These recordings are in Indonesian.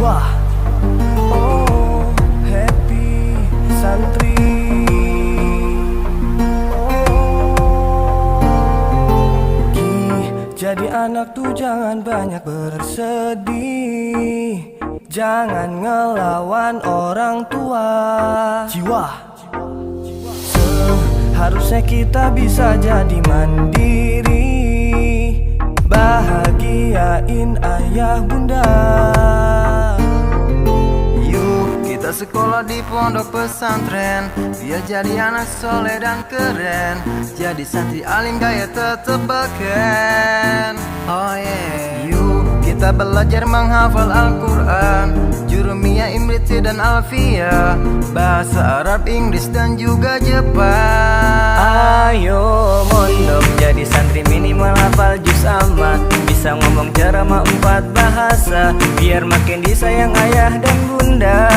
jiwa. Oh, happy santri. Jadi anak tuh jangan banyak bersedih, jangan ngelawan orang tua. Jiwa. Seharusnya kita bisa jadi mandiri, bahagiain ayah bunda. Kita sekolah di pondok pesantren, biar jadi anak soleh dan keren. Jadi santri alim gaya tetep beken. Oh yeah. Yuk kita belajar menghafal Al-Quran, Jurumiyah, Imriti dan Alfiyah, bahasa Arab, Inggris dan juga Jepang. Ayo mondok jadi santri minimal hafal juz amma, bisa ngomong ceramah 4 bahasa, biar makin disayang ayah dan bunda.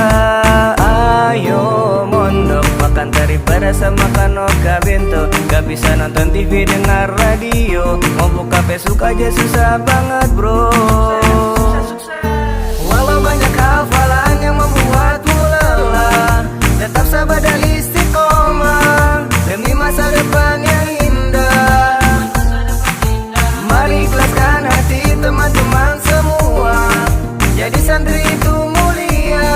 Ayo mondok makan teri berasa makan oka bento, gak bisa nonton TV dengar radio, mau buka Facebook aja susah banget bro. Walau banyak hafalan yang membuatmu lelah, tetap sabar dan istiqomah demi masa depan yang indah. Mari ikhlaskan hati teman-teman semua, jadi santri itu mulia,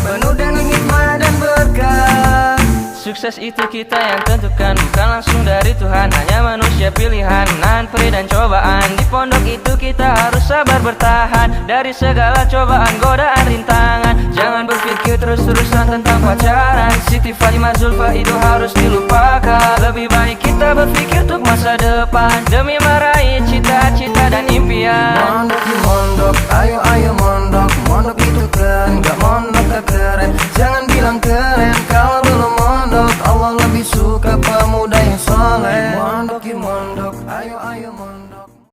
penuh dengan hikmah dan berkah. Sukses itu kita yang tentukan, bukan langsung dari Tuhan, hanya manusia pilihan, nahan perih dan cobaan. Di pondok itu kita harus sabar bertahan dari segala cobaan, godaan, rintangan. Jangan berpikir terus-terusan tentang pacaran, Siti Fatimah Zulfa itu harus dilupakan. Lebih baik kita berpikir untuk masa depan, demi meraih cita-cita dan impian. Mondok di mondok, ayo